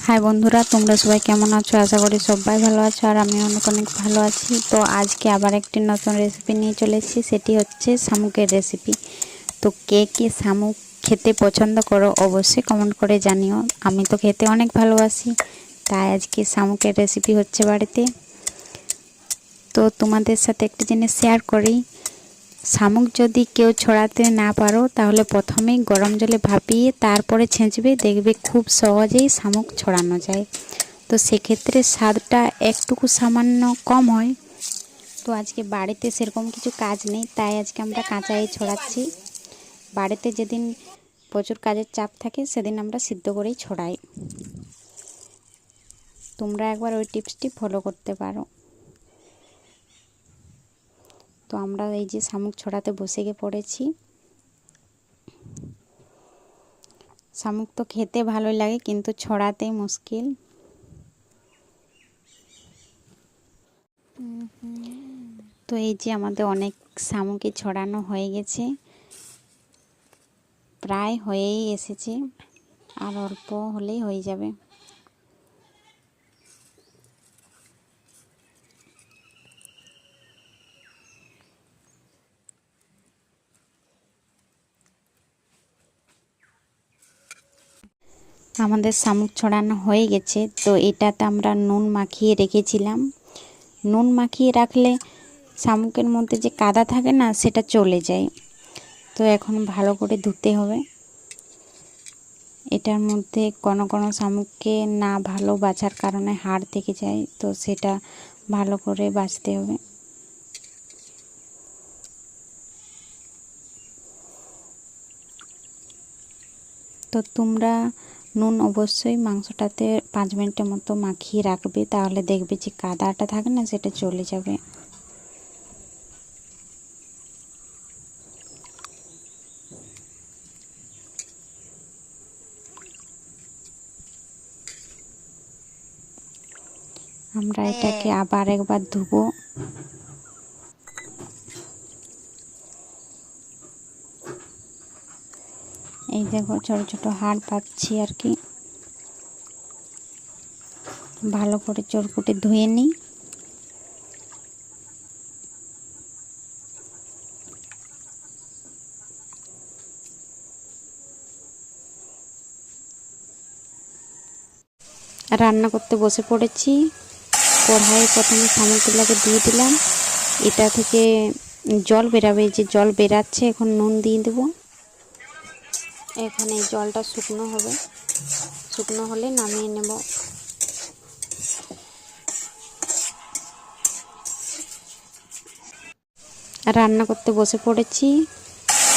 High বন্ধুরা, তোমরা সবাই কেমন আছো? আশা করি সবাই ভালো আছো আর আমি অনেক অনেক ভালো আছি। তো আজকে আবার একটি নতুন রেসিপি নিয়ে চলে এসেছি, সেটি হচ্ছে শামুকের রেসিপি। তো কে কে শামুক খেতে পছন্দ করো অবশ্যই কমেন্ট করে জানিও। আমি তো খেতে অনেক ভালোবাসি, তাই আজকে শামুকের রেসিপি হচ্ছে বাড়িতে। তো তোমাদের সাথে একটা জিনিস শেয়ার করি, শামুক যদি কেউ ছড়াতে না পারো তাহলে প্রথমেই গরম জলে ভাপিয়ে তারপরে ছেঁচবে, দেখবে খুব সহজেই শামুক ছড়ানো যায়। তো সেক্ষেত্রে স্বাদটা একটুকু সামান্য কম হয়। তো আজকে বাড়িতে সেরকম কিছু কাজ নেই, তাই আজকে আমরা কাঁচাই ছড়াচ্ছি। বাড়িতে যেদিন প্রচুর কাজের চাপ থাকে সেদিন আমরা সিদ্ধ করেই ছড়াই। তোমরা একবার ওই টিপসটি ফলো করতে পারো। তো আমরা এই যে শামুক ছড়াতে বসে পড়েছি। শামুক তো খেতে ভালোই লাগে, কিন্তু ছড়াতে মুশকিল। তো এই যে আমাদের অনেক শামুকই ছড়ানো হয়ে গেছে, প্রায় হয়েই এসেছে, আর অল্প হলেই হয়ে যাবে। আমাদের শামুক ছড়ানো হয়ে গেছে। তো এটাতে আমরা নুন মাখিয়ে রেখেছিলাম। নুন মাখিয়ে রাখলে শামুকের মধ্যে যে কাদা থাকে না, সেটা চলে যায়। তো এখন ভালো করে ধুতে হবে। এটার মধ্যে কোনো কোনো শামুককে না ভালো বাছার কারণে হাড় থেকে যায়, তো সেটা ভালো করে বাছতে হবে। তো তোমরা নুন অবশ্যই মাংসটাতে 5 মিনিটের মতো মাখিয়ে রাখবে, তাহলে দেখবে যে কাদাটা থাকে না, সেটা চলে যাবে। আমরা এটাকে আবার একবার ধুবো। এই দেখো ছোট ছোট হাড় পাচ্ছি আর কি। ভালো করে চটকুটে ধুয়ে নিই। রান্না করতে বসে পড়েছি। কড়াইয়ে প্রথমে শামুকগুলোকে দিয়ে দিলাম। এটা থেকে জল বেরাবে, যে জল বেরাচ্ছে, এখন নুন দিয়ে দেবো। এখানে জলটা শুকনো হবে, শুকনো হলে নামিয়ে নেব। রান্না করতে বসে পড়েছি।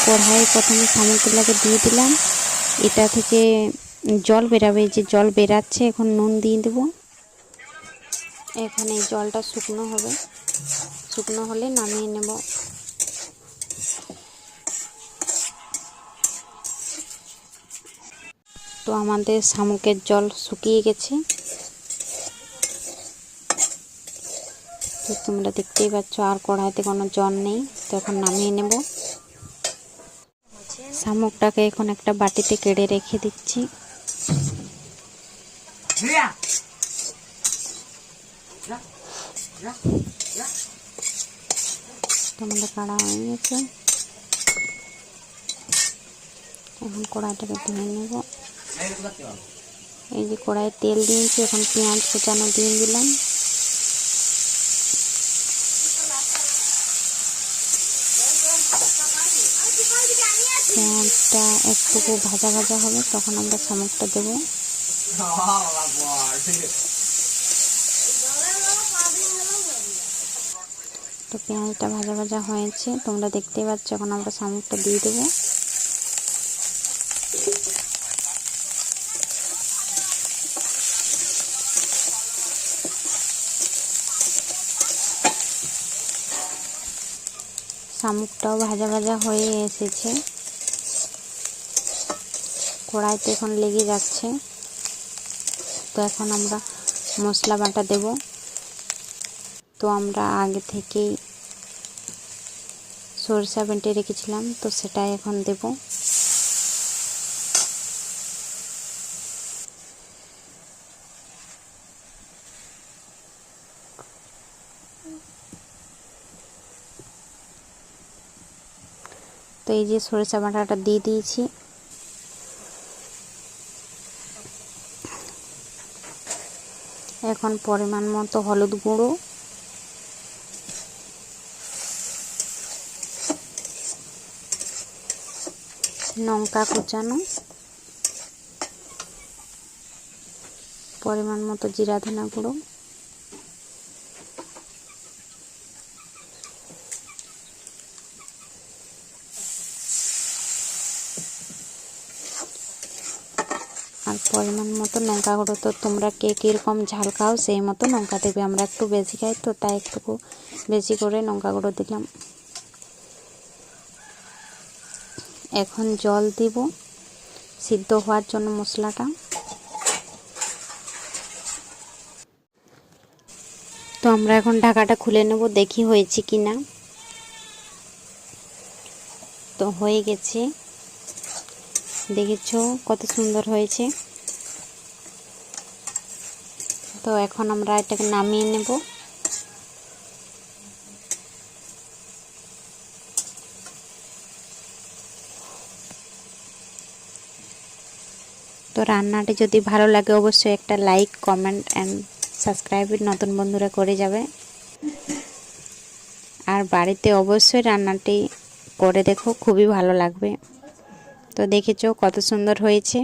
কড়াইয়ে প্রথমে শামুকগুলোকে দিয়ে দিলাম। এটা থেকে জল বেরাবে, যে জল বেরাচ্ছে, এখন নুন দিয়ে দেবো। এখানে জলটা শুকনো হবে, শুকনো হলে নামিয়ে নেব। তো আমাদের শামুকের জল শুকিয়ে গেছে। তো তোমরা দেখতেই পাচ্ছ আর কড়াইতে কোনো জল নেই। তো এখন নামিয়ে নেব। শামুকটাকে এখন একটা বাটিতে কেড়ে রেখে দিচ্ছি। তোমাদের কাড়া হয়ে গেছে। এখন কড়াইটাকে ধুয়ে নেব। এই যে কড়াইয়ে তেল দিয়েছি, এখন পেঁয়াজ কুচানো দিয়ে দিলাম। পেঁয়াজটা একটু ভাজা ভাজা হবে, তখন আমরা শামুকটা দেবো। তো পেঁয়াজটা ভাজা ভাজা হয়েছে, তোমরা দেখতেই পাচ্ছ। এখন আমরা শামুকটা দিয়ে দেবো। শামুকটাও ভাজা ভাজা হয়ে এসেছে। কড়াইতে এখন লেগে যাচ্ছে। তো এখন আমরা মশলা বাটা দেব। তো আমরা আগে থেকেই সরষা বেটে রেখেছিলাম, তো সেটাই এখন দেব। তো এই যে সরিষা বাটাটা দিয়ে দিয়েছি। এখন পরিমাণ মতো হলুদ গুঁড়ো, লঙ্কা কুচানো, পরিমাণ মতো জিরা ধনা গুঁড়ো, আর পরিমাণ মতো লঙ্কা গুঁড়ো। তো তোমরা কে কীরকম ঝাল খাও সেই মতো লঙ্কা দেবে। আমরা একটু বেশি খাই তো তাই একটু বেশি করে লঙ্কা গুঁড়ো দিলাম। এখন জল দিব সিদ্ধ হওয়ার জন্য মশলাটা। তো আমরা এখন ঢাকাটা খুলে নেব, দেখি হয়েছে কি না। তো হয়ে গেছে, দেখেছো কত সুন্দর হয়েছে। তো এখন আমরা এটাকে নামিয়ে নেব। তো রান্নাটি যদি ভালো লাগে অবশ্যই একটা লাইক, কমেন্ট অ্যান্ড সাবস্ক্রাইব নতুন বন্ধুরা করে যাবে। আর বাড়িতে অবশ্যই রান্নাটি করে দেখো, খুবই ভালো লাগবে। তো দেখেছো কত সুন্দর হয়েছে।